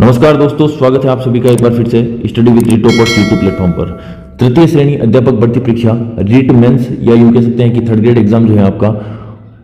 नमस्कार दोस्तों, स्वागत है आप सभी का एक बार फिर से स्टडी विद री टॉपर्स यूट्यूब प्लेटफॉर्म पर। तृतीय श्रेणी अध्यापक भर्ती परीक्षा रीट मेंस या यूं कह सकते हैं कि थर्ड ग्रेड एग्जाम जो है आपका,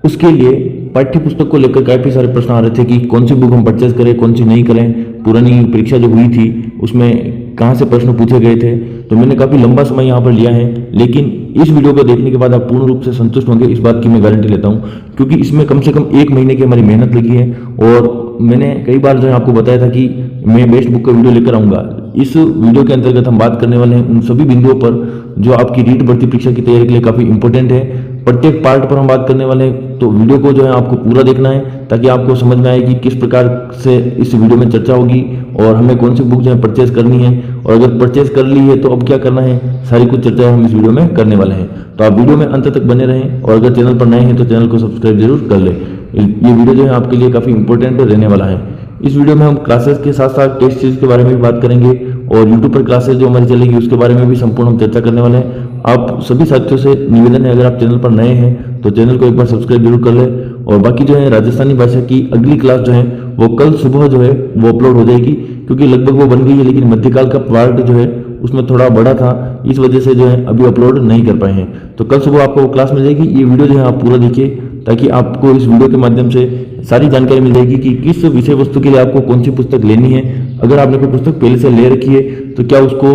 उसके लिए पाठ्य पुस्तक को लेकर काफी सारे प्रश्न आ रहे थे कि कौन सी बुक हम परचेज करें, कौन सी नहीं करें। पुरानी परीक्षा जो हुई थी उसमें कहाँ से प्रश्न पूछे गए थे, तो मैंने काफी लंबा समय यहाँ पर लिया है, लेकिन इस वीडियो को देखने के बाद आप पूर्ण रूप से संतुष्ट होंगे, इस बात की मैं गारंटी लेता हूँ। क्योंकि इसमें कम से कम 1 महीने की हमारी मेहनत लगी है और मैंने कई बार जो है आपको बताया था कि मैं बेस्ट बुक का वीडियो लेकर आऊंगा। इस वीडियो के अंतर्गत हम बात करने वाले हैं उन सभी बिंदुओं पर जो आपकी रीट भर्ती परीक्षा की तैयारी के लिए काफी इंपॉर्टेंट है। प्रत्येक पार्ट पर हम बात करने वाले हैं, तो वीडियो को जो है आपको पूरा देखना है ताकि आपको समझ में आए कि किस प्रकार से इस वीडियो में चर्चा होगी और हमें कौन सी बुक जो है परचेज करनी है, और अगर परचेज कर ली है तो अब क्या करना है, सारी कुछ चर्चा हम इस वीडियो में करने वाले हैं। तो आप वीडियो में अंत तक बने रहें और अगर चैनल पर नए हैं तो चैनल को सब्सक्राइब जरूर कर लें। ये वीडियो जो है आपके लिए काफी इंपॉर्टेंट रहने वाला है। इस वीडियो में हम क्लासेस के साथ साथ टेस्ट सीरीज के बारे में भी बात करेंगे और यूट्यूब पर क्लासेस जो हमारी चलेगी उसके बारे में भी संपूर्ण हम चर्चा करने वाले हैं। आप सभी साथियों से निवेदन है, अगर आप चैनल पर नए हैं तो चैनल को एक बार सब्सक्राइब जरूर कर लें। और बाकी जो है राजस्थानी भाषा की अगली क्लास जो है वो कल सुबह जो है वो अपलोड हो जाएगी, क्योंकि लगभग वो बन गई है, लेकिन मध्यकाल का पार्ट जो है उसमें थोड़ा बड़ा था, इस वजह से जो है अभी अपलोड नहीं कर पाए हैं। तो कल सुबह आपको वो क्लास मिल जाएगी। ये वीडियो जो है आप पूरा देखिए ताकि आपको इस वीडियो के माध्यम से सारी जानकारी मिल जाएगी कि किस विषय वस्तु के लिए आपको कौन सी पुस्तक लेनी है। अगर आपने कोई पुस्तक पहले से ले रखी है तो क्या उसको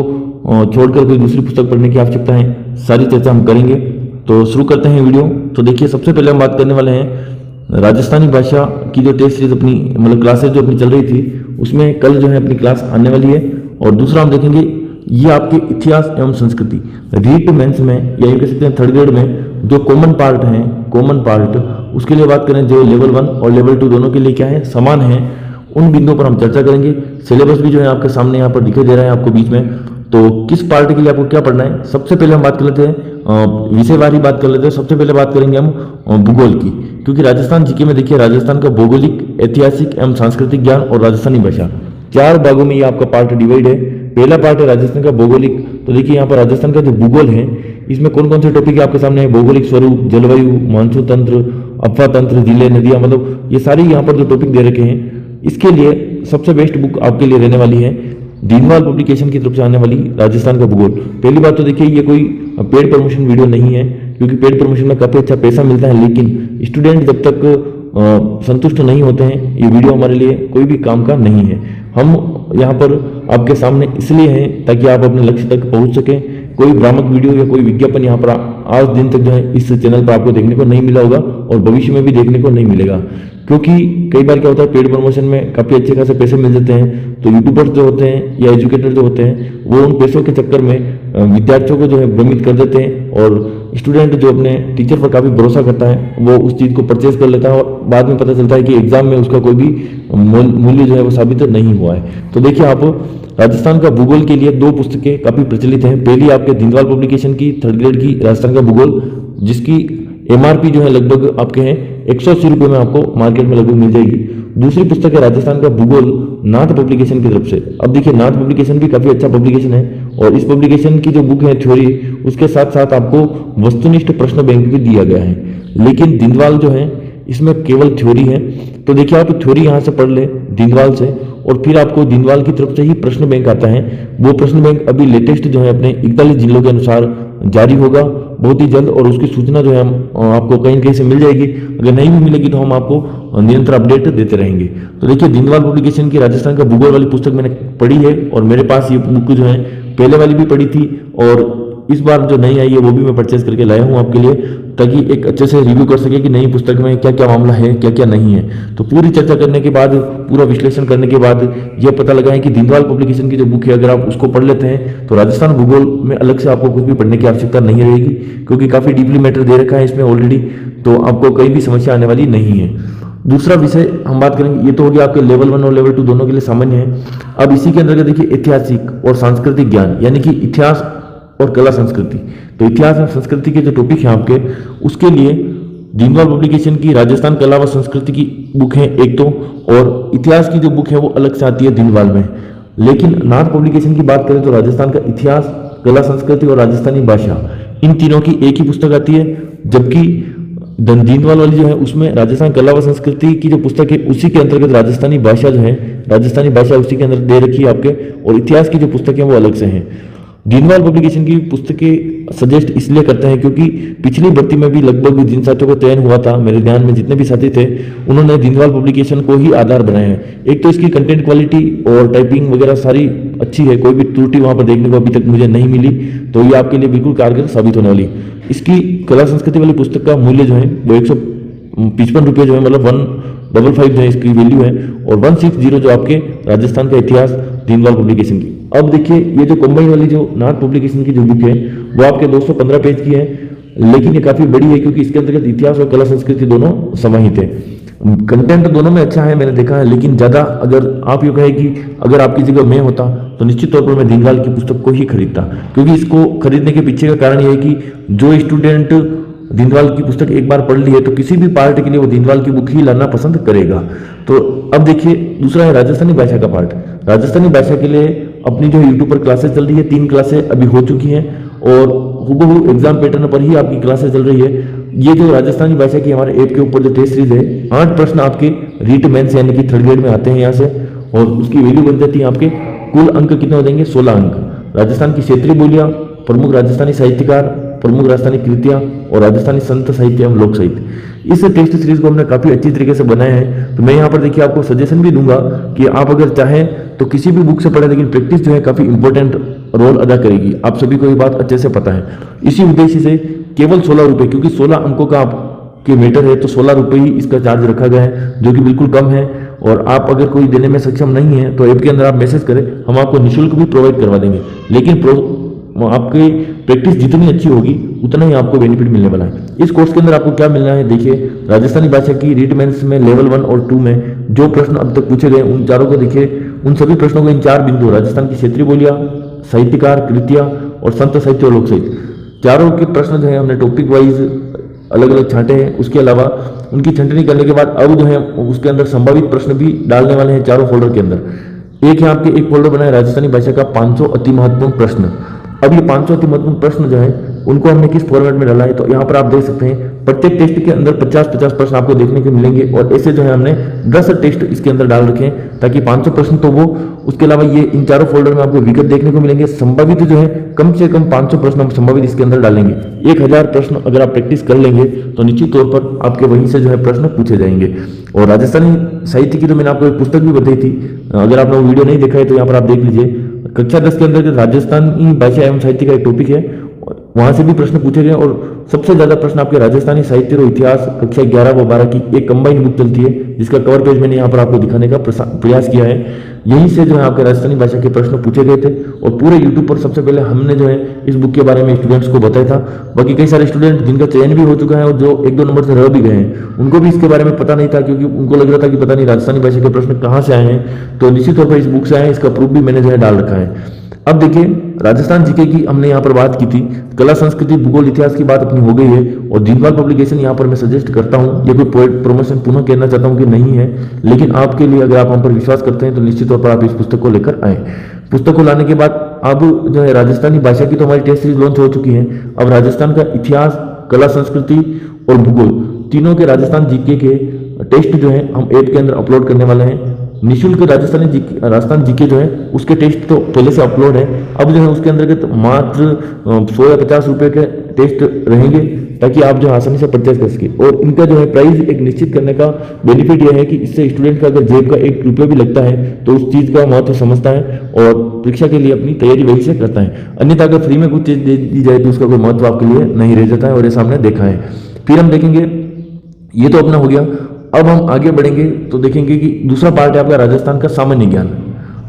छोड़कर कोई दूसरी पुस्तक पढ़ने की आवश्यकता है, सारी चर्चा हम करेंगे। तो शुरू करते हैं वीडियो। तो देखिए, सबसे पहले हम बात करने वाले हैं राजस्थानी भाषा की जो टेस्ट सीरीज अपनी मतलब क्लासेस जो अपनी चल रही थी उसमें कल जो है अपनी क्लास आने वाली है। और दूसरा हम देखेंगे ये आपके इतिहास एवं संस्कृति रीट मेंस में या ये कह सकते हैं थर्ड ग्रेड में जो कॉमन पार्ट हैं, कॉमन पार्ट उसके लिए बात करें जो लेवल 1 और लेवल 2 दोनों के लिए क्या है, समान है, उन बिंदुओं पर हम चर्चा करेंगे। सिलेबस भी जो है आपके सामने यहाँ पर दिखाई दे रहा है आपको बीच में। तो किस पार्ट के लिए आपको क्या पढ़ना है, सबसे पहले हम बात कर लेते हैं विषयवारी बात कर लेते हैं। सबसे पहले बात करेंगे हम भूगोल की, क्योंकि राजस्थान जीके में देखिए राजस्थान का भौगोलिक, ऐतिहासिक एवं सांस्कृतिक ज्ञान और राजस्थानी भाषा 4 भागों में ये आपका पार्ट डिवाइड है। पहला पार्ट है राजस्थान का भौगोलिक। तो देखिए यहाँ पर राजस्थान का जो भूगोल है इसमें कौन कौन से टॉपिक आपके सामने है, भौगोलिक स्वरूप, जलवायु, मानसून तंत्र, अफवाह तंत्र, जिले, नदियां, मतलब ये सारी यहाँ पर जो टॉपिक दे रखे हैं। इसके लिए सबसे बेस्ट बुक आपके लिए रहने वाली है दीनवाल पब्लिकेशन की तरफ से आने वाली राजस्थान का भूगोल। पहली बात तो देखिए ये कोई पेड प्रमोशन वीडियो नहीं है, क्योंकि पेड प्रमोशन में काफी अच्छा पैसा मिलता है, लेकिन स्टूडेंट जब तक संतुष्ट नहीं होते हैं ये वीडियो हमारे लिए कोई भी काम का नहीं है। हम यहाँ पर आपके सामने इसलिए हैं ताकि आप अपने लक्ष्य तक पहुंच सकें। कोई भ्रामक वीडियो या कोई विज्ञापन यहाँ पर आज दिन तक जो है इस चैनल पर आपको देखने को नहीं मिला होगा और भविष्य में भी देखने को नहीं मिलेगा, क्योंकि कई बार क्या होता है पेड प्रमोशन में काफी अच्छे खासे पैसे मिल जाते हैं, तो यूट्यूबर्स जो होते हैं या एजुकेटर जो होते हैं वो उन पैसों के चक्कर में विद्यार्थियों को जो है भ्रमित कर देते हैं और स्टूडेंट जो अपने टीचर पर काफी भरोसा करता है वो उस चीज को परचेज कर लेता है और बाद में पता चलता है कि एग्जाम में उसका कोई भी मूल्य जो है वो साबित नहीं हुआ है। तो देखिए, आप राजस्थान का भूगोल के लिए 2 पुस्तकें काफी प्रचलित हैं। पहली आपके दीनदयाल पब्लिकेशन की थर्ड ग्रेड की राजस्थान का भूगोल, जिसकी एमआरपी जो है लगभग आपके हैं 180 रुपये में आपको मार्केट में लगभग मिल जाएगी। दूसरी पुस्तक है राजस्थान का भूगोल नाथ पब्लिकेशन की तरफ से। अब देखिए, नाथ पब्लिकेशन भी काफी अच्छा पब्लिकेशन है और इस पब्लिकेशन की जो बुक है थ्योरी, उसके साथ साथ आपको वस्तुनिष्ठ प्रश्न बैंक भी दिया गया है, लेकिन दीनदयाल जो है इसमें केवल थ्योरी है। तो देखिए, आप थ्योरी यहाँ से पढ़ ले दीनदयाल से और फिर आपको दीनदयाल की तरफ से ही प्रश्न बैंक आता है। वो प्रश्न बैंक अभी लेटेस्ट जो है अपने 41 जिलों के अनुसार जारी होगा बहुत ही जल्द, और उसकी सूचना जो है हम आपको कहीं कहीं से मिल जाएगी। अगर नहीं भी मिलेगी तो हम आपको निरंतर अपडेट देते रहेंगे। तो देखिए, दीनदयाल पब्लिकेशन की राजस्थान का भूगोल वाली पुस्तक मैंने पढ़ी है और मेरे पास ये बुक जो है पहले वाली भी पढ़ी थी और इस बार जो नई आई है वो भी मैं परचेज करके लाया हूं आपके लिए, ताकि एक अच्छे से रिव्यू कर सके कि नई पुस्तक में क्या क्या मामला है, क्या क्या नहीं है। तो पूरी चर्चा करने के बाद, पूरा विश्लेषण करने के बाद यह पता लगा है कि दीनदयाल पब्लिकेशन की जो बुक है अगर आप उसको पढ़ लेते हैं तो राजस्थान भूगोल में अलग से आपको कुछ भी पढ़ने की आवश्यकता नहीं रहेगी, क्योंकि काफी डीपली मैटर दे रखा है इसमें ऑलरेडी, तो आपको कहीं भी समस्या आने वाली नहीं है। दूसरा विषय हम बात करेंगे, ये तो हो गया आपके लेवल 1 और लेवल 2 दोनों के लिए सामान्य है। अब इसी के अंतर्गत देखिए ऐतिहासिक और सांस्कृतिक ज्ञान, यानी कि इतिहास और कला संस्कृति। तो इतिहास और संस्कृति के जो टॉपिक हैं आपके, उसके लिए दीनदयाल पब्लिकेशन की राजस्थान कला व संस्कृति की बुक है एक तो, और इतिहास की जो बुक है वो अलग से आती है दीनदयाल में। लेकिन नाथ पब्लिकेशन की बात करें तो राजस्थान का इतिहास, कला संस्कृति और राजस्थानी भाषा, इन तीनों की एक ही पुस्तक आती है, जबकि दीनदयाल वाली जो है उसमें राजस्थान कला व संस्कृति की जो पुस्तक है उसी के अंतर्गत राजस्थानी भाषा जो है, राजस्थानी भाषा उसी के अंदर दे रखी है आपके, और इतिहास की जो पुस्तकें वो अलग से हैं। दीनदयाल पब्लिकेशन की पुस्तकें सजेस्ट इसलिए करते हैं क्योंकि पिछली भर्ती में भी लगभग जिन साथियों का चयन हुआ था, मेरे ध्यान में जितने भी साथी थे उन्होंने दीनदयाल पब्लिकेशन को ही आधार बनाया है। एक तो इसकी कंटेंट क्वालिटी और टाइपिंग वगैरह सारी अच्छी है, कोई भी त्रुटि वहां पर देखने को अभी तक मुझे नहीं मिली, तो ये आपके लिए बिल्कुल कारगर साबित होने वाली। इसकी कला संस्कृति वाली पुस्तक का मूल्य जो है वो 155 रुपये जो है, मतलब 155 जो है इसकी वैल्यू है, और 160 जो आपके राजस्थान का इतिहास दीनदयाल पब्लिकेशन की। अब देखिए ये जो कंबाइन वाली जो नाथ पब्लिकेशन की जो बुक है वो आपके 215 पेज की है, लेकिन ये काफी बड़ी है क्योंकि इसके अंतर्गत इतिहास और कला संस्कृति दोनों समाहित है। कंटेंट दोनों में अच्छा है, मैंने देखा है, लेकिन ज्यादा अगर आप ये कहे कि अगर आपकी जगह मैं होता तो निश्चित तौर पर मैं दीनदयाल की पुस्तक को ही खरीदता, क्योंकि इसको खरीदने के पीछे का कारण यह है कि जो स्टूडेंट दीनदयाल की पुस्तक एक बार पढ़ ली है तो किसी भी पार्ट के लिए वो दीनदयाल की बुक ही लाना पसंद करेगा। तो अब देखिए दूसरा है राजस्थानी भाषा का पार्ट। राजस्थानी भाषा के लिए अपनी जो यूट्यूब पर क्लासेस चल रही है, 3 क्लासें अभी हो चुकी हैं और हुबहू एग्जाम पैटर्न पर ही आपकी क्लासेस चल रही है। ये जो राजस्थानी भाषा की हमारे ऐप के ऊपर जो टेस्ट सीरीज है, 8 प्रश्न आपके रीट मेंस यानी कि 3rd ग्रेड में आते हैं यहाँ से, और उसकी वैल्यू बन जाती है आपके कुल अंक कितने हो जाएंगे, 16 अंक। राजस्थान की क्षेत्रीय बोलियां, प्रमुख राजस्थानी साहित्यकार, प्रमुख राजस्थानी कृतियां और राजस्थानी संत साहित्य एवं लोक साहित्य। इस टेस्ट सीरीज को हमने काफी अच्छी तरीके से बनाया है। तो मैं यहाँ पर देखिए आपको सजेशन भी दूंगा कि आप अगर चाहें तो किसी भी बुक से पढ़ें, लेकिन प्रैक्टिस जो है काफी इंपॉर्टेंट रोल अदा करेगी। आप सभी को ये बात अच्छे से पता है। इसी उद्देश्य से केवल 16 रुपए, क्योंकि 16 अंकों का आपके मीटर है तो 16 रुपए ही इसका चार्ज रखा गया है, जो कि बिल्कुल कम है। और आप अगर कोई देने में सक्षम नहीं है तो ऐप के अंदर आप मैसेज करें, हम आपको निःशुल्क भी प्रोवाइड करवा देंगे। लेकिन आपकी प्रैक्टिस जितनी अच्छी होगी उतना ही आपको बेनिफिट मिलने वाला है। इस कोर्स के अंदर आपको क्या मिलना है, देखिए राजस्थानी भाषा की रीट मेंस में लेवल 1 और 2 में जो प्रश्न अब तक पूछे गए उन चारों को देखिए, उन सभी प्रश्नों को इन 4 बिंदु राजस्थान की क्षेत्रीय बोलियां, साहित्यकार, कृतियां और संत साहित्य और लोक साहित्य, चारों के प्रश्न जो है हमने टॉपिक वाइज अलग अलग छांटे हैं। उसके अलावा उनकी छंटनी करने के बाद अब जो है उसके अंदर संभावित प्रश्न भी डालने वाले हैं चारों फोल्डर के अंदर। एक है आपके एक फोल्डर बना है राजस्थानी भाषा का 500 अति महत्वपूर्ण प्रश्न। अब ये 500 अति महत्वपूर्ण प्रश्न जो है उनको हमने किस फॉर्मेट में डाला है, तो यहाँ पर आप देख सकते हैं प्रत्येक टेस्ट के अंदर 50-50 प्रश्न आपको देखने को मिलेंगे, और ऐसे जो है हमने 10 टेस्ट इसके अंदर डाल रखे हैं ताकि 500 प्रश्न तो वो, उसके अलावा ये इन चारों फोल्डर में आपको विकल्प देखने को मिलेंगे। संभावित जो है कम से कम 500 प्रश्न हम संभावित इसके अंदर डालेंगे। 1000 प्रश्न अगर आप प्रैक्टिस कर लेंगे तो निश्चित तौर पर आपके वहीं से जो है प्रश्न पूछे जाएंगे। और राजस्थानी साहित्य की तो मैंने आपको एक पुस्तक भी बताई थी, अगर आपने वो वीडियो नहीं देखा है तो यहाँ पर आप देख लीजिए। कक्षा 10 के अंदर राजस्थानी भाषा एवं साहित्य का एक टॉपिक है, वहां से भी प्रश्न पूछे गए, और सबसे ज्यादा प्रश्न आपके राजस्थानी साहित्य और इतिहास कक्षा 11 व 12 की एक कंबाइंड बुक चलती है, जिसका कवर पेज मैंने यहाँ पर आपको दिखाने का प्रयास किया है। यहीं से जो है आपके राजस्थानी भाषा के प्रश्न पूछे गए थे, और पूरे यूट्यूब पर सबसे पहले हमने जो है इस बुक के बारे में स्टूडेंट्स को बताया था। बाकी कई सारे स्टूडेंट जिनका चयन भी हो चुका है और जो 1-2 नंबर से रह भी गए हैं, उनको भी इसके बारे में पता नहीं था, क्योंकि उनको लग रहा था कि पता नहीं राजस्थानी भाषा के प्रश्न कहाँ से आए हैं। तो निश्चित तौर पर इस बुक से आए, इसका प्रूफ भी मैंने जो है डाल रखा है। अब देखिए राजस्थान जीके की हमने यहाँ पर बात की थी, कला संस्कृति भूगोल इतिहास की बात अपनी हो गई है, और दीनदयाल पब्लिकेशन यहाँ पर मैं सजेस्ट करता हूँ। ये कोई प्रमोशन पुनः कहना चाहता हूँ कि नहीं है, लेकिन आपके लिए अगर आप हम पर विश्वास करते हैं तो निश्चित तौर पर आप इस पुस्तक को लेकर आए। पुस्तक को लाने के बाद अब जो है राजस्थानी भाषा की तो हमारी टेस्ट सीरीज लॉन्च हो चुकी है। अब राजस्थान का इतिहास, कला संस्कृति और भूगोल तीनों के राजस्थान जीके के टेस्ट जो है हम ऐप के अंदर अपलोड करने वाले हैं। निःशुल्क राजस्थान जीके जो है उसके टेस्ट तो पहले से अपलोड है, अब जो है उसके अंतर्गत मात्र 100 या 50 रुपए के टेस्ट रहेंगे, ताकि आप जो आसानी से परचेज कर सके। और इनका जो है प्राइस एक निश्चित करने का बेनिफिट यह है कि इससे स्टूडेंट का अगर जेब का 1 रुपये भी लगता है तो उस चीज का महत्व समझता है और परीक्षा के लिए अपनी तैयारी वही से करता है। अन्यथा अगर फ्री में कुछ चीज दे दी जाए तो उसका कोई महत्व आपके लिए नहीं रह जाता है, और ये सामने देखा है। फिर हम देखेंगे, ये तो अपना हो गया। अब हम आगे बढ़ेंगे तो देखेंगे कि दूसरा पार्ट है आपका राजस्थान का सामान्य ज्ञान।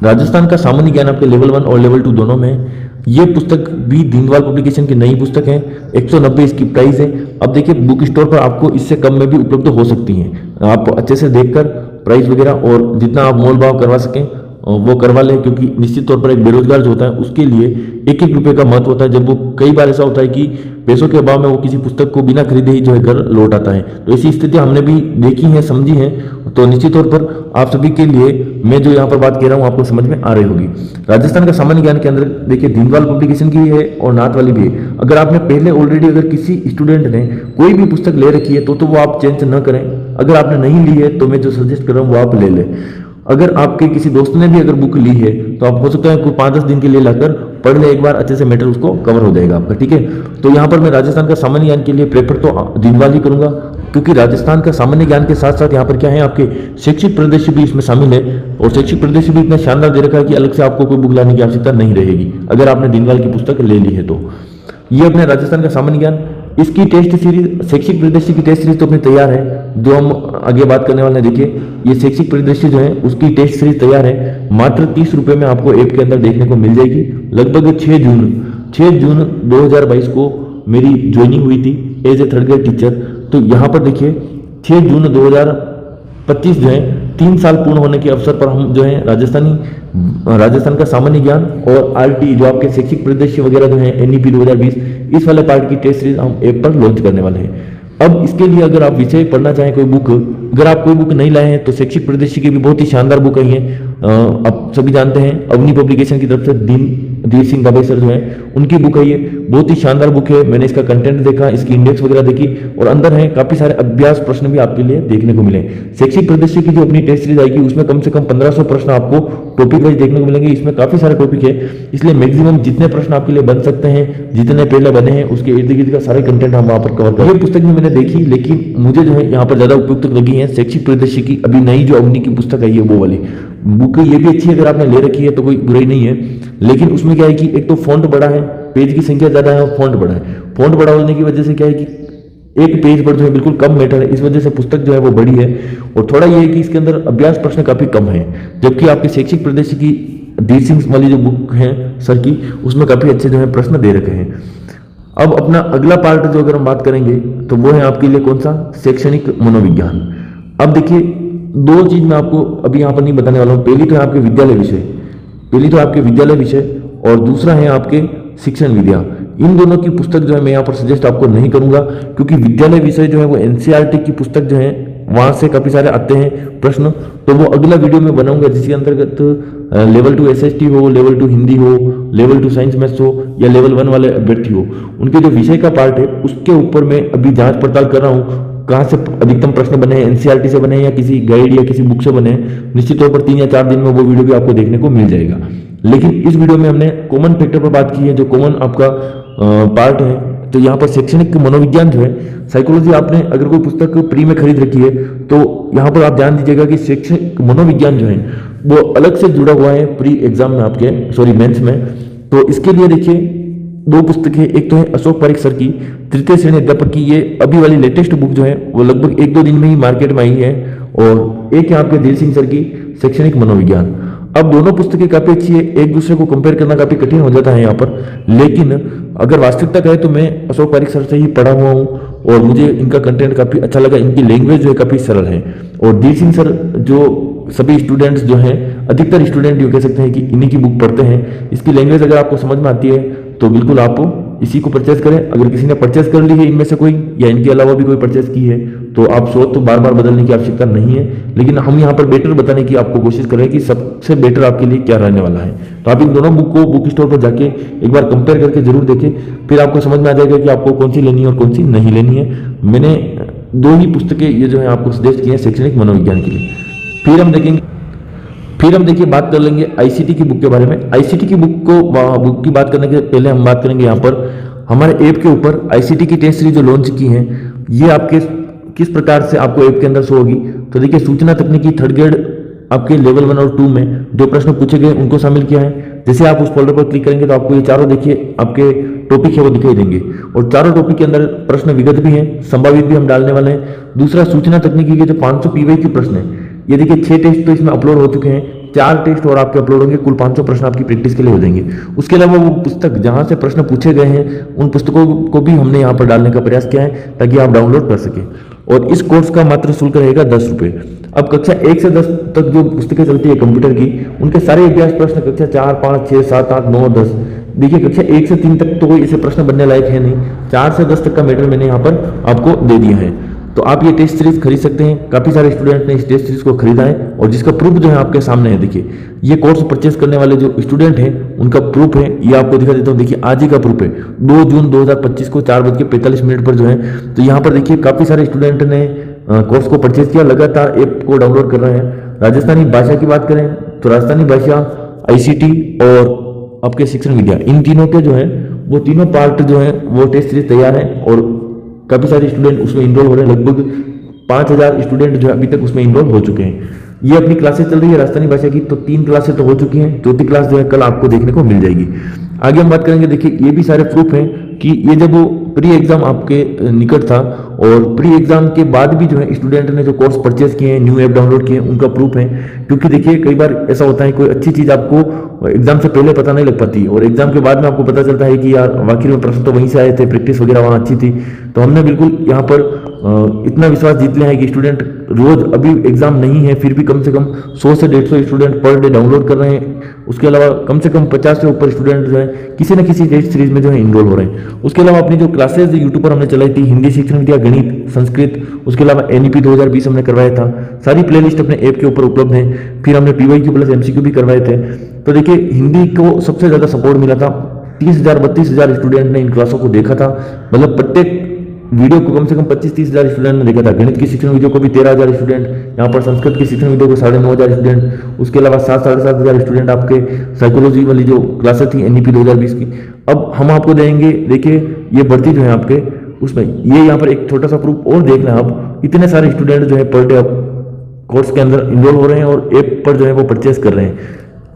राजस्थान का सामान्य ज्ञान आपके लेवल 1 और लेवल 2 दोनों में। ये पुस्तक भी दीनदयाल पब्लिकेशन की नई पुस्तक है, 190 इसकी प्राइस है। अब देखिए बुक स्टोर पर आपको इससे कम में भी उपलब्ध हो सकती हैं, आप अच्छे से देखकर प्राइस वगैरह और जितना आप मोल भाव करवा सकें वो करवा लें, क्योंकि निश्चित तौर पर एक बेरोजगार जो होता है उसके लिए 1-1 रुपये का महत्व होता है। जब वो कई बार ऐसा होता है कि पैसों के अभाव में वो किसी पुस्तक को बिना खरीदे ही जो है घर लौट आता है, तो ऐसी स्थिति हमने भी देखी है, समझी है। तो निश्चित तौर पर आप सभी के लिए मैं जो यहाँ पर बात कह रहा हूँ आपको समझ में आ रही होगी। राजस्थान का सामान्य ज्ञान के अंदर देखिए दीनदयाल पब्लिकेशन की है और नाथ वाली भी है। अगर आपने पहले ऑलरेडी अगर किसी स्टूडेंट ने कोई भी पुस्तक ले रखी है तो वो आप चेंज न करें। अगर आपने नहीं ली है तो मैं जो सजेस्ट कर रहा हूँ वो आप ले लें। अगर आपके किसी दोस्त ने भी अगर बुक ली है तो आप हो सकता है कोई 5-10 दिन के लिए लाकर पढ़ ले, एक बार अच्छे से मैटर उसको कवर हो जाएगा आपका, ठीक है। तो यहाँ पर मैं राजस्थान का सामान्य ज्ञान के लिए प्रेफर तो दीनदयाल ही करूंगा, क्योंकि राजस्थान का सामान्य ज्ञान के साथ साथ यहाँ पर क्या है आपके शैक्षिक परिदृश्य भी इसमें शामिल है। और शैक्षिक परिदृश्य भी इतना शानदार दे रखा है कि अलग से आपको कोई बुक लाने की आवश्यकता नहीं रहेगी अगर आपने दीनदयाल की पुस्तक ले ली है तो। ये अपने राजस्थान का सामान्य ज्ञान, इसकी टेस्ट सीरीज शैक्षिक परिदृश्य की टेस्ट सीरीज तो अपनी तैयार है, जो हम आगे बात करने वाले हैं। देखिए ये शैक्षिक परिदृश्य जो है उसकी टेस्ट सीरीज तैयार है, मात्र 30 रुपए में आपको ऐप के अंदर देखने को मिल जाएगी। लगभग 6 जून 2022 को मेरी ज्वाइनिंग हुई थी as a 3rd grade teacher. तो यहाँ पर देखिए 6 जून 2025 जो है 3 साल पूर्ण होने के अवसर पर हम जो है राजस्थान का सामान्य ज्ञान और आरटी जो आपके शैक्षिक परिदृश्य वगैरह जो है एनईपी 2020 इस वाले पार्ट की टेस्ट सीरीज हम ऐप पर लॉन्च करने वाले हैं। अब इसके लिए अगर आप विषय पढ़ना चाहें कोई बुक, अगर आप कोई बुक नहीं लाए हैं तो शैक्षिक परिदृश्य की भी बहुत ही शानदार बुक आई है। आप सभी जानते हैं अवनी पब्लिकेशन की तरफ से धीर सिंह दबे सर जो है उनकी बुक है, ये बहुत ही शानदार बुक है। मैंने इसका कंटेंट देखा, इसकी इंडेक्स वगैरह देखी और अंदर है काफी सारे अभ्यास प्रश्न भी आपके लिए देखने को मिले। शैक्षिक परिदृश्य की जो अपनी टेस्ट सीरीज आएगी उसमें कम से कम 1500 प्रश्न आपको टॉपिक वाइज देखने को मिलेंगे। इसमें काफी सारे टॉपिक है, इसलिए मैक्सिमम जितने प्रश्न आपके लिए बन सकते हैं, जितने पहले बने हैं उसके इर्द गिर्द का सारे कंटेंट हम वहां पर कवर करेंगे। ये पुस्तक भी मैंने देखी, लेकिन मुझे जो है यहाँ पर ज्यादा उपयुक्त लगी है शैक्षिक परिदृश्य की अभी नई जो अवनी की पुस्तक आई है वो वाली बुक। ये भी अच्छी है, अगर आपने ले रखी है तो कोई बुराई नहीं है, लेकिन उसमें क्या है कि एक तो फॉन्ट बड़ा है, पेज की संख्या ज्यादा है और फॉन्ट बड़ा है। फॉन्ट बड़ा होने की वजह से क्या है कि एक पेज पर जो है बिल्कुल कम मैटर है, इस वजह से पुस्तक जो है वो बड़ी है। और थोड़ा ये है कि इसके अंदर अभ्यास प्रश्न काफी कम है, जबकि आपके शैक्षिक परिदृश्य की धीर सिंह वाली जो बुक है सर की उसमें काफी अच्छे जो है प्रश्न दे रखे हैं। अब अपना अगला पार्ट जो अगर हम बात करेंगे तो वो है आपके लिए कौन सा, शैक्षणिक मनोविज्ञान। अब देखिए 2 चीज मैं आपको अभी यहाँ पर नहीं बताने वाला हूँ। पहली तो है आपके विद्यालय विषय और दूसरा है आपके शिक्षण विद्या। इन दोनों की पुस्तक जो है मैं यहाँ पर सजेस्ट आपको नहीं करूंगा, क्योंकि विद्यालय विषय जो है वो एनसीईआरटी की पुस्तक जो है वहां से काफी सारे आते हैं प्रश्न, तो वो अगला वीडियो में बनाऊंगा जिसके अंतर्गत लेवल 2 एसएसटी हो, लेवल 2 हिंदी हो, लेवल 2 साइंस मैथ्स हो या लेवल 1 वाले अभ्यर्थी हो, उनके जो विषय का पार्ट है उसके ऊपर मैं अभी जांच पड़ताल कर रहा हूँ कहाँ से अधिकतम प्रश्न बने हैं, एनसीईआरटी से बने हैं या किसी गाइड या किसी बुक से बने हैं। निश्चित तौर पर 3 या 4 दिन में वो वीडियो भी आपको देखने को मिल जाएगा। लेकिन इस वीडियो में हमने कॉमन फैक्टर पर बात की है, जो कॉमन आपका पार्ट है। तो यहाँ पर शैक्षणिक मनोविज्ञान जो है, साइकोलॉजी आपने अगर कोई पुस्तक प्री में खरीद रखी है तो यहाँ पर आप ध्यान दीजिएगा कि शैक्षणिक मनोविज्ञान जो है वो अलग से जुड़ा हुआ है प्री एग्जाम में आपके मेंस में। तो इसके लिए देखिए 2 पुस्तकें, एक तो है अशोक पारिक सर की 3य श्रेणी अध्यापक की, ये अभी वाली लेटेस्ट बुक जो है वो लगभग 1-2 दिन में ही मार्केट में आई है, और एक है आपके धीर सिंह सर की शैक्षणिक मनोविज्ञान। अब दोनों पुस्तकें काफी अच्छी है, एक दूसरे को कंपेयर करना काफी कठिन हो जाता है यहाँ पर, लेकिन अगर वास्तविकता कहे तो मैं अशोक पारिक सर से ही पढ़ा हुआ हूँ और मुझे इनका कंटेंट काफी अच्छा लगा। इनकी लैंग्वेज जो है काफी सरल है, और धीर सिंह सर जो सभी स्टूडेंट्स जो हैं, अधिकतर स्टूडेंट ये कह सकते हैं कि इन्हीं की बुक पढ़ते हैं। इसकी लैंग्वेज अगर आपको समझ में आती है तो बिल्कुल आप इसी को परचेज करें। अगर किसी ने परचेज कर ली है इनमें से कोई या इनके अलावा भी कोई परचेज की है तो आप सोच तो बार बार बदलने की आवश्यकता नहीं है, लेकिन हम यहाँ पर बेटर बताने की आपको कोशिश करें कि सबसे बेटर आपके लिए क्या रहने वाला है। तो आप इन दोनों बुक को बुक स्टोर पर जाके एक बार कंपेयर करके जरूर देखें, फिर आपको समझ में आ जाएगा कि आपको कौन सी लेनी है और कौन सी नहीं लेनी है। मैंने 2 ही पुस्तकें ये जो है आपको सजेस्ट की है शैक्षणिक मनोविज्ञान के लिए। फिर हम देखिए बात कर लेंगे आईसीटी की बुक के बारे में। आईसीटी की बुक की बात करने के पहले हम बात करेंगे यहाँ पर हमारे ऐप के ऊपर आईसीटी की टेस्ट सीरीज जो लॉन्च की है, ये आपके किस प्रकार से आपको ऐप के अंदर शो होगी। तो देखिए सूचना तकनीकी 3rd ग्रेड आपके लेवल 1 और 2 में जो प्रश्न पूछे गए उनको शामिल किया है। जैसे आप उस फोल्डर पर क्लिक करेंगे तो आपको ये चारों देखिए आपके टॉपिक है वो दिखाई देंगे, और चारों टॉपिक के अंदर प्रश्न विगत भी हैं, संभावित भी हम डालने वाले हैं। दूसरा सूचना तकनीकी के जो 500 पीवाई के प्रश्न है, ये देखिए 6 टेस्ट तो इसमें अपलोड हो चुके हैं, 4 टेस्ट और आपके अपलोड होंगे, कुल 500 प्रश्न आपकी प्रैक्टिस के लिए हो जाएंगे। उसके अलावा वो पुस्तक जहां से प्रश्न पूछे गए हैं उन पुस्तकों को भी हमने यहाँ पर डालने का प्रयास किया है ताकि आप डाउनलोड कर सके, और इस कोर्स का मात्र शुल्क रहेगा 10 रुपये। अब कक्षा 1 से 10 तक जो पुस्तकें चलती है कंप्यूटर की, उनके सारे अभ्यास प्रश्न कक्षा 4, 5, 6, 7, 8, 9, 10, देखिए कक्षा 1 से 3 तक तो कोई ऐसे प्रश्न बनने लायक है नहीं, 4 से 10 तक का मैटर मैंने यहाँ पर आपको दे दिया है। तो आप ये टेस्ट सीरीज खरीद सकते हैं। काफ़ी सारे स्टूडेंट ने इस टेस्ट सीरीज को खरीदा है और जिसका प्रूफ जो है आपके सामने है। देखिए ये कोर्स परचेस करने वाले जो स्टूडेंट हैं उनका प्रूफ है, ये आपको दिखा देता हूँ। देखिए आज ही का प्रूफ है, 2 जून 2025 को 4:45 पर जो है। तो यहाँ पर देखिए काफ़ी सारे स्टूडेंट ने कोर्स को परचेज किया, लगातार ऐप को डाउनलोड कर रहे हैं। राजस्थानी भाषा की बात करें तो राजस्थानी भाषा, ICT और आपके शिक्षण विद्या, इन तीनों के जो है वो तीनों पार्ट जो है वो टेस्ट सीरीज तैयार है और काफ़ी सारे स्टूडेंट उसमें इनरोल हो रहे हैं। लगभग 5000 स्टूडेंट जो है अभी तक उसमें इनरोल हो चुके हैं। ये अपनी क्लासेस चल रही है राजस्थानी भाषा की, तो 3 क्लासेस तो हो चुकी हैं, चौथी क्लास जो है कल आपको देखने को मिल जाएगी। आगे हम बात करेंगे। देखिए ये भी सारे प्रूफ हैं कि ये जब वो प्री एग्जाम आपके निकट था और प्री एग्जाम के बाद भी जो है स्टूडेंट ने जो कोर्स परचेज किए हैं, न्यू ऐप डाउनलोड किए हैं, उनका प्रूफ है। क्योंकि देखिए कई बार ऐसा होता है कोई अच्छी चीज़ आपको एग्जाम से पहले पता नहीं लग पाती और एग्जाम के बाद में आपको पता चलता है कि यार वाकई में प्रश्न तो वहीं से आए थे, प्रैक्टिस वगैरह वहाँ अच्छी थी। तो हमने बिल्कुल यहाँ पर इतना विश्वास जीत लिया है कि स्टूडेंट रोज, अभी एग्जाम नहीं है फिर भी कम से कम 100 से 150 स्टूडेंट पर डे डाउनलोड कर रहे हैं। उसके अलावा कम से कम 50 से ऊपर स्टूडेंट जो है किसी न किसी टेस्ट सीरीज में जो है इनरोल हो रहे हैं। उसके अलावा अपनी जो क्लासेज यूट्यूब पर हमने चलाई थी, हिंदी शिक्षण विद्या, गणित, संस्कृत, उसके अलावा NEP 2020 हमने करवाया था। सारी प्लेलिस्ट अपने ऐप के ऊपर उपलब्ध है। फिर हमने PYQ प्लस MCQ भी करवाए थे। तो देखिए हिंदी को सबसे ज़्यादा सपोर्ट मिला था, 30,000 32,000 स्टूडेंट ने इन क्लासों को देखा था। मतलब प्रत्येक वीडियो को कम से कम 25-30 हज़ार स्टूडेंट ने देखा था। गणित की शिक्षण वीडियो को भी 13,000 स्टूडेंट, यहाँ पर संस्कृत की शिक्षण वीडियो को 9,500 स्टूडेंट, उसके अलावा 7-7.5 हज़ार स्टूडेंट आपके साइकोलॉजी वाली जो क्लासेस थी NEP 2020 की। अब हम आपको देंगे, देखिए ये बढ़ती जो है आपके उसमें, ये यहाँ पर एक छोटा सा प्रूफ और देख लें आप, इतने सारे स्टूडेंट जो है पर डे कोर्स के अंदर इनरोल हो रहे हैं और ऐप पर जो है वो परचेस कर रहे हैं।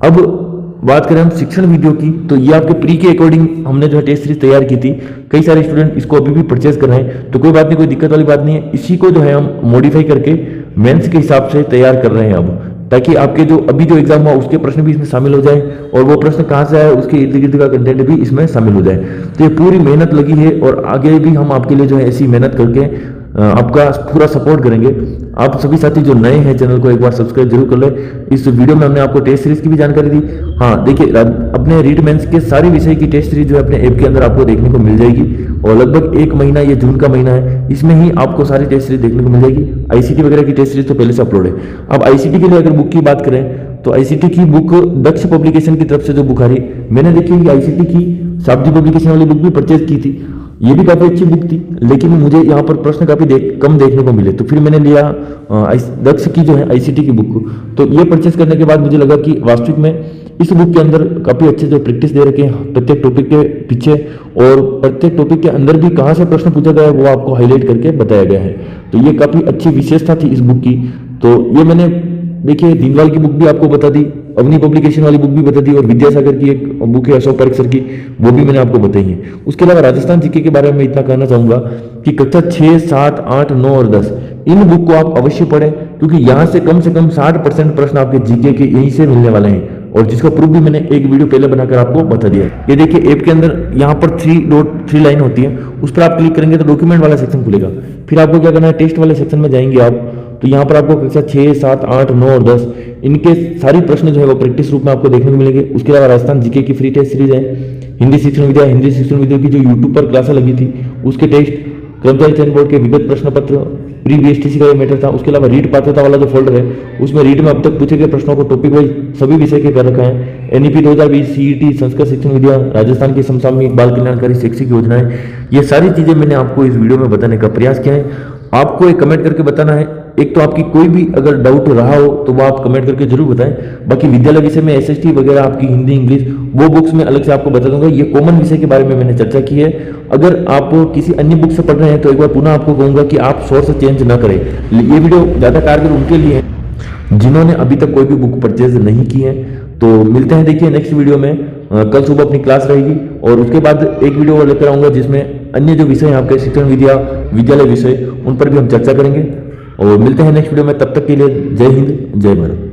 अब बात करें हम शिक्षण वीडियो की, तो ये आपके प्री के अकॉर्डिंग हमने जो है टेस्ट सीरीज तैयार की थी। कई सारे स्टूडेंट इसको अभी भी परचेज कर रहे हैं, तो कोई बात नहीं, कोई दिक्कत वाली बात नहीं है। इसी को जो है हम मॉडिफाई करके मेंस के हिसाब से तैयार कर रहे हैं अब, ताकि आपके जो अभी जो एग्जाम हुआ उसके प्रश्न भी इसमें शामिल हो जाए और वो प्रश्न कहाँ से आए उसके इर्द गिर्द का कंटेंट भी इसमें शामिल हो जाए। तो ये पूरी मेहनत लगी है और आगे भी हम आपके लिए जो है ऐसी मेहनत करके आपका पूरा सपोर्ट करेंगे। आप सभी साथी जो नए हैं चैनल को एक बार सब्सक्राइब जरूर कर लें। इस वीडियो में हमने आपको टेस्ट सीरीज की भी जानकारी दी। हाँ देखिए, अपने रीड मेंस के सारे विषय की टेस्ट सीरीज जो है अपने ऐप के अंदर आपको देखने को मिल जाएगी और लगभग 1 महीना, ये जून का महीना है, इसमें ही आपको सारी टेस्ट सीरीज देखने को मिल जाएगी। ICT वगैरह की टेस्ट सीरीज तो पहले से अपलोड है। अब ICT के लिए अगर बुक की बात करें तो ICT की बुक दक्ष पब्लिकेशन की तरफ से जो बुक आ रही, मैंने देखी ICT की शाब्दी पब्लिकेशन वाली बुक भी परचेज की थी। ये भी काफ़ी अच्छी बुक थी, लेकिन मुझे यहाँ पर प्रश्न काफ़ी कम देखने को मिले, तो फिर मैंने लिया दक्ष की जो है ICT की बुक। तो ये परचेस करने के बाद मुझे लगा कि वास्तविक में इस बुक के अंदर काफ़ी अच्छे जो प्रैक्टिस दे रखे हैं प्रत्येक टॉपिक के पीछे, और प्रत्येक टॉपिक के अंदर भी कहाँ से प्रश्न पूछा गया है वो आपको हाईलाइट करके बताया गया है। तो ये काफ़ी अच्छी विशेषता थी इस बुक की। तो ये मैंने देखिए दीनदयाल की बुक भी आपको बता दी, अवनी पब्लिकेशन वाली बुक भी बता दी, और विद्यासागर की एक बुक है अशोक पारेख सर की, वो भी मैंने आपको बताई है। उसके अलावा राजस्थान जीके के बारे में इतना कहना चाहूंगा कि कक्षा 6, 7, 8, 9 और 10 इन बुक को आप अवश्य पढ़ें, क्योंकि यहाँ से कम 60% प्रश्न आपके जीके के यहीं से मिलने वाले हैं, और जिसका प्रूफ भी मैंने एक वीडियो पहले बनाकर आपको बता दिया है। ये देखिए ऐप के अंदर यहाँ पर 3 लाइन होती है, उस पर आप क्लिक करेंगे तो डॉक्यूमेंट वाला सेक्शन खुलेगा। फिर आपको क्या करना है, टेस्ट वाले सेक्शन में जाएंगे आप, तो यहाँ पर आपको कक्षा 6, 7, 8, 9 और 10 इनके सारी प्रश्न जो है वो प्रैक्टिस रूप में आपको देखने को मिलेंगे। उसके अलावा राजस्थान जीके की फ्री टेस्ट सीरीज है, हिंदी शिक्षण विद्या की जो यूट्यूब पर क्लासें लगी थी उसके टेस्ट, कर्मचारी चयन बोर्ड के विगत प्रश्न पत्र, प्री BSTC का ये मैटर था। उसके अलावा रीड पात्रता वाला जो फोल्डर है उसमें रीड में अब तक पूछे गए प्रश्नों को टॉपिक वाइज सभी विषय के कर रखा है। NEP 2020, CET, संस्कृत शिक्षण विद्या, राजस्थान की समसामयिक बाल कल्याणकारी शैक्षिक योजनाएं, ये सारी चीजें मैंने आपको इस वीडियो में बताने का प्रयास किया है। आपको एक कमेंट करके बताना है, एक तो आपकी कोई भी अगर डाउट रहा हो तो वो आप कमेंट करके जरूर बताएं। बाकी विद्यालय विषय में SST वगैरह आपकी हिंदी इंग्लिश वो बुक्स में अलग से आपको बता दूंगा। ये कॉमन विषय के बारे में मैंने चर्चा की है। अगर आप किसी अन्य बुक से पढ़ रहे हैं तो एक बार पुनः आपको कहूंगा कि आप सोर्स चेंज ना करें। ये वीडियो ज्यादा कारगर उनके लिए है जिन्होंने अभी तक कोई भी बुक परचेज नहीं की है। तो मिलते हैं देखिए नेक्स्ट वीडियो में। कल सुबह अपनी क्लास रहेगी और उसके बाद एक वीडियो लेकर आऊंगा जिसमें अन्य जो विषय हैं आपके शिक्षण विद्या विद्यालय विषय उन पर भी हम चर्चा करेंगे। और मिलते हैं नेक्स्ट वीडियो में, तब तक के लिए जय हिंद जय भारत।